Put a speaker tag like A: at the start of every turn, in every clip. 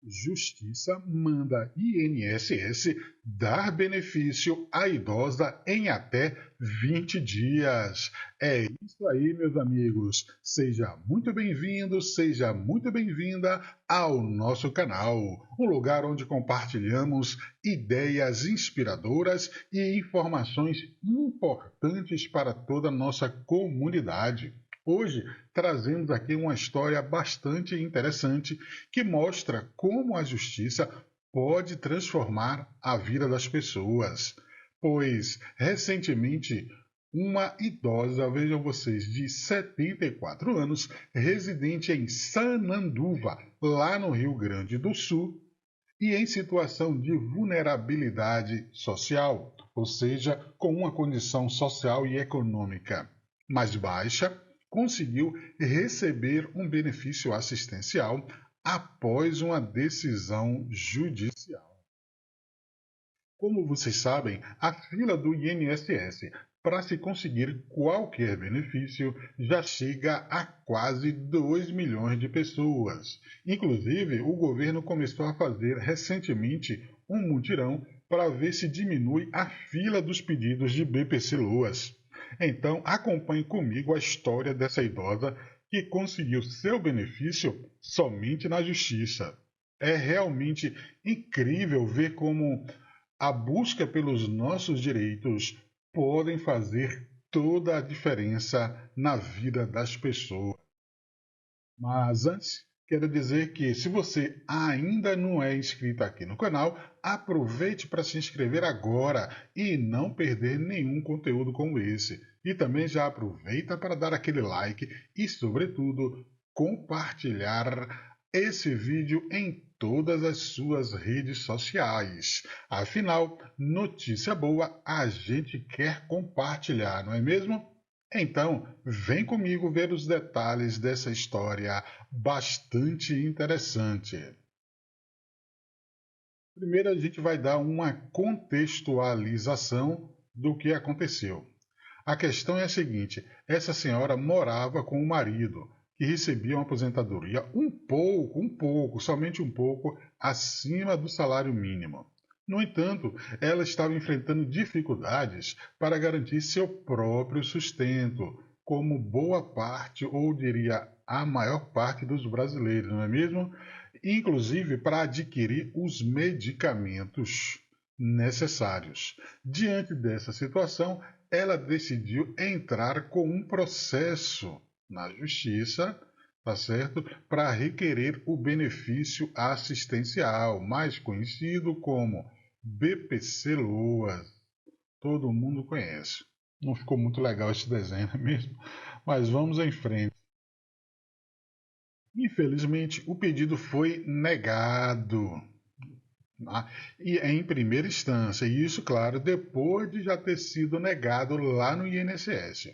A: Justiça manda INSS dar benefício à idosa em até 20 dias. É isso aí, meus amigos. Seja muito bem-vindo, seja muito bem-vinda ao nosso canal, um lugar onde compartilhamos ideias inspiradoras e informações importantes para toda a nossa comunidade. Hoje trazemos aqui uma história bastante interessante que mostra como a justiça pode transformar a vida das pessoas. Pois, recentemente, uma idosa, vejam vocês, de 74 anos, residente em Sananduva, lá no Rio Grande do Sul, e em situação de vulnerabilidade social, ou seja, com uma condição social e econômica mais baixa, conseguiu receber um benefício assistencial após uma decisão judicial. Como vocês sabem, a fila do INSS para se conseguir qualquer benefício já chega a quase 2 milhões de pessoas. Inclusive, o governo começou a fazer recentemente um mutirão para ver se diminui a fila dos pedidos de BPC-Loas. Então, acompanhe comigo a história dessa idosa que conseguiu seu benefício somente na justiça. É realmente incrível ver como a busca pelos nossos direitos podem fazer toda a diferença na vida das pessoas. Mas antes, quero dizer que se você ainda não é inscrito aqui no canal, aproveite para se inscrever agora e não perder nenhum conteúdo como esse. E também já aproveita para dar aquele like e, sobretudo, compartilhar esse vídeo em todas as suas redes sociais. Afinal, notícia boa a gente quer compartilhar, não é mesmo? Então, vem comigo ver os detalhes dessa história bastante interessante. Primeiro, a gente vai dar uma contextualização do que aconteceu. A questão é a seguinte: essa senhora morava com o marido, que recebia uma aposentadoria somente um pouco acima do salário mínimo. No entanto, ela estava enfrentando dificuldades para garantir seu próprio sustento, como boa parte, ou diria a maior parte dos brasileiros, não é mesmo? Inclusive para adquirir os medicamentos necessários. Diante dessa situação, ela decidiu entrar com um processo na justiça, tá certo? Para requerer o benefício assistencial, mais conhecido como BPC-Loas. Todo mundo conhece. Não ficou muito legal esse desenho, não é mesmo? Mas vamos em frente. Infelizmente, o pedido foi negado. E em primeira instância, e isso, claro, depois de já ter sido negado lá no INSS.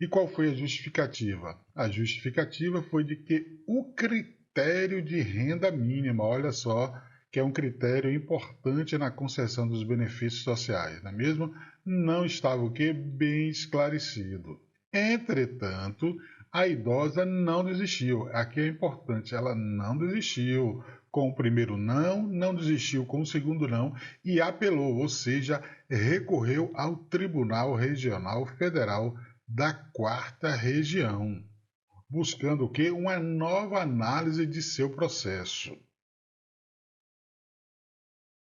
A: E qual foi a justificativa? A justificativa foi de que o critério de renda mínima, olha só, que é um critério importante na concessão dos benefícios sociais, não é mesmo? Não estava o quê? Bem esclarecido. Entretanto, a idosa não desistiu. Aqui é importante, ela não desistiu. Com o primeiro não, não desistiu com o segundo não e apelou, ou seja, recorreu ao Tribunal Regional Federal da Quarta Região, buscando o quê? Uma nova análise de seu processo.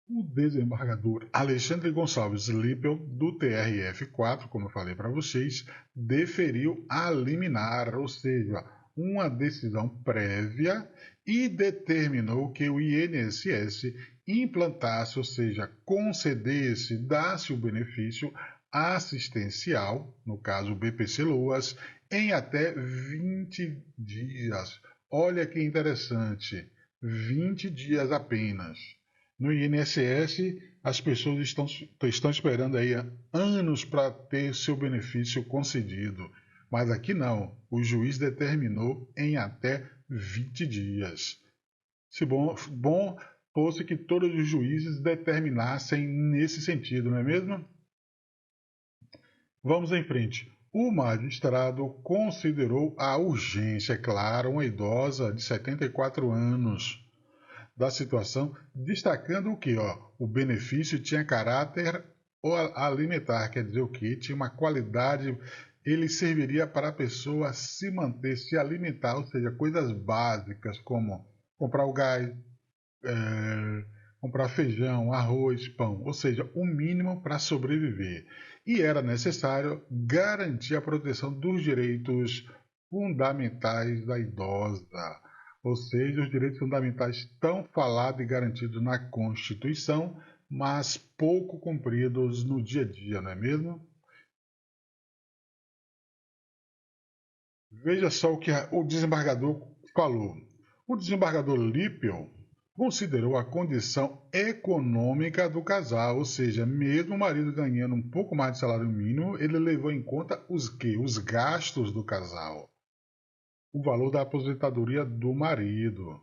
A: O desembargador Alexandre Gonçalves Lippel, do TRF4, como eu falei para vocês, deferiu a liminar, ou seja, uma decisão prévia, e determinou que o INSS implantasse, ou seja, concedesse, dasse o benefício assistencial, no caso o BPC-Loas, em até 20 dias. Olha que interessante, 20 dias apenas. No INSS, as pessoas estão esperando aí anos para ter seu benefício concedido. Mas aqui não, o juiz determinou em até 20 dias. Se bom fosse que todos os juízes determinassem nesse sentido, não é mesmo? Vamos em frente. O magistrado considerou a urgência, é claro, uma idosa de 74 anos. da situação, destacando o que? O benefício tinha caráter alimentar, quer dizer o que? Tinha uma qualidade, ele serviria para a pessoa se manter, se alimentar, ou seja, coisas básicas como comprar o gás, comprar feijão, arroz, pão, ou seja, o mínimo para sobreviver. E era necessário garantir a proteção dos direitos fundamentais da idosa, ou seja, os direitos fundamentais tão falados e garantidos na Constituição, mas pouco cumpridos no dia a dia, não é mesmo? Veja só o que o desembargador falou. O desembargador Lippel considerou a condição econômica do casal, ou seja, mesmo o marido ganhando um pouco mais de salário mínimo, ele levou em conta os quê? Os gastos do casal, o valor da aposentadoria do marido.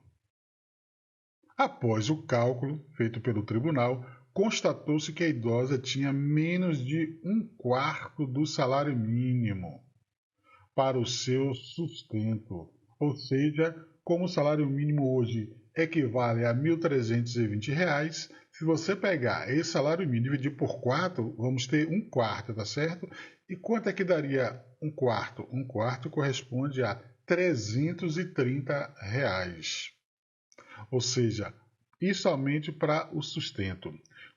A: Após o cálculo feito pelo tribunal, constatou-se que a idosa tinha menos de um quarto do salário mínimo para o seu sustento. Ou seja, como o salário mínimo hoje equivale a R$ 1.320, se você pegar esse salário mínimo e dividir por 4, vamos ter um quarto, tá certo? E quanto é que daria um quarto? Um quarto corresponde a R$ 330. Ou seja, e somente para o sustento.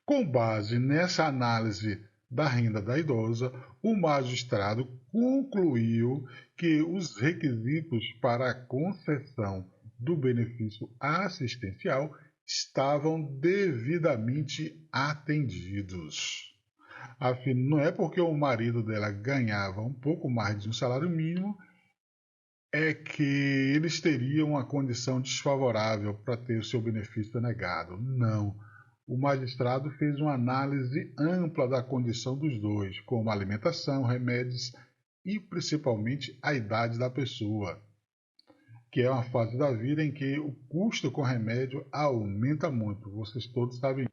A: Com base nessa análise da renda da idosa, o magistrado concluiu que os requisitos para a concessão do benefício assistencial estavam devidamente atendidos. Não é porque o marido dela ganhava um pouco mais de um salário mínimo é que eles teriam uma condição desfavorável para ter o seu benefício negado. Não. O magistrado fez uma análise ampla da condição dos dois, como alimentação, remédios e principalmente a idade da pessoa, que é uma fase da vida em que o custo com remédio aumenta muito. Vocês todos sabem.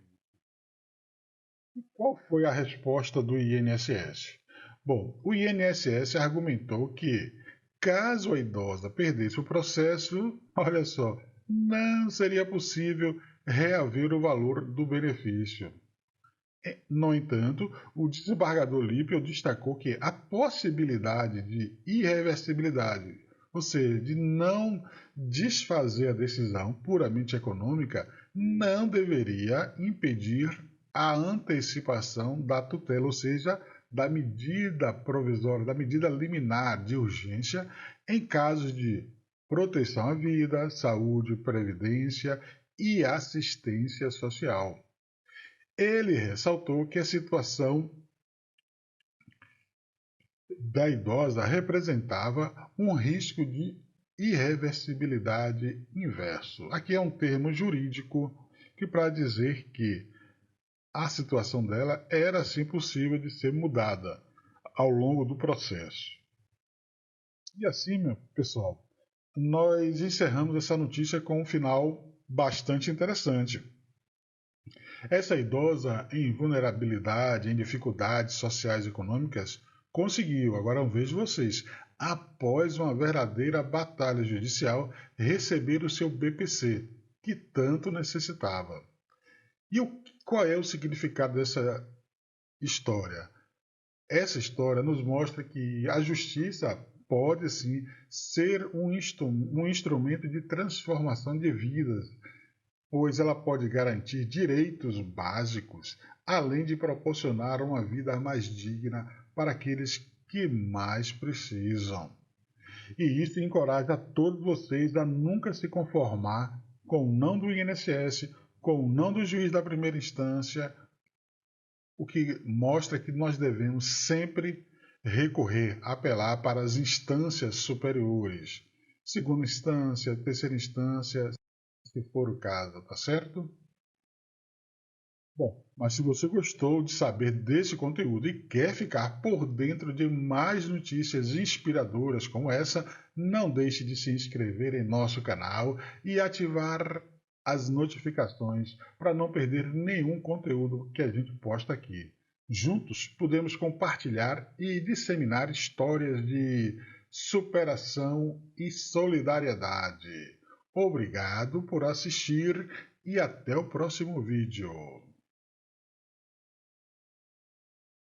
A: Qual foi a resposta do INSS? Bom, o INSS argumentou que, caso a idosa perdesse o processo, olha só, não seria possível reaver o valor do benefício. No entanto, o desembargador Lippel destacou que a possibilidade de irreversibilidade, ou seja, de não desfazer a decisão puramente econômica, não deveria impedir a antecipação da tutela, ou seja, da medida provisória, da medida liminar de urgência em casos de proteção à vida, saúde, previdência e assistência social. Ele ressaltou que a situação da idosa representava um risco de irreversibilidade inverso. Aqui é um termo jurídico que para dizer que a situação dela era sim possível de ser mudada ao longo do processo. E assim, meu pessoal, nós encerramos essa notícia com um final bastante interessante. Essa idosa em vulnerabilidade, em dificuldades sociais e econômicas, conseguiu, agora vejo vocês, após uma verdadeira batalha judicial, receber o seu BPC, que tanto necessitava. E qual é o significado dessa história? Essa história nos mostra que a justiça pode sim ser um instrumento de transformação de vidas, pois ela pode garantir direitos básicos, além de proporcionar uma vida mais digna para aqueles que mais precisam. E isso encoraja todos vocês a nunca se conformar com o não do INSS, com o não do juiz da primeira instância, o que mostra que nós devemos sempre recorrer, apelar para as instâncias superiores, segunda instância, terceira instância, se for o caso, tá certo? Bom, mas se você gostou de saber desse conteúdo e quer ficar por dentro de mais notícias inspiradoras como essa, não deixe de se inscrever em nosso canal e ativar as notificações para não perder nenhum conteúdo que a gente posta aqui. Juntos podemos compartilhar e disseminar histórias de superação e solidariedade. Obrigado por assistir e até o próximo vídeo.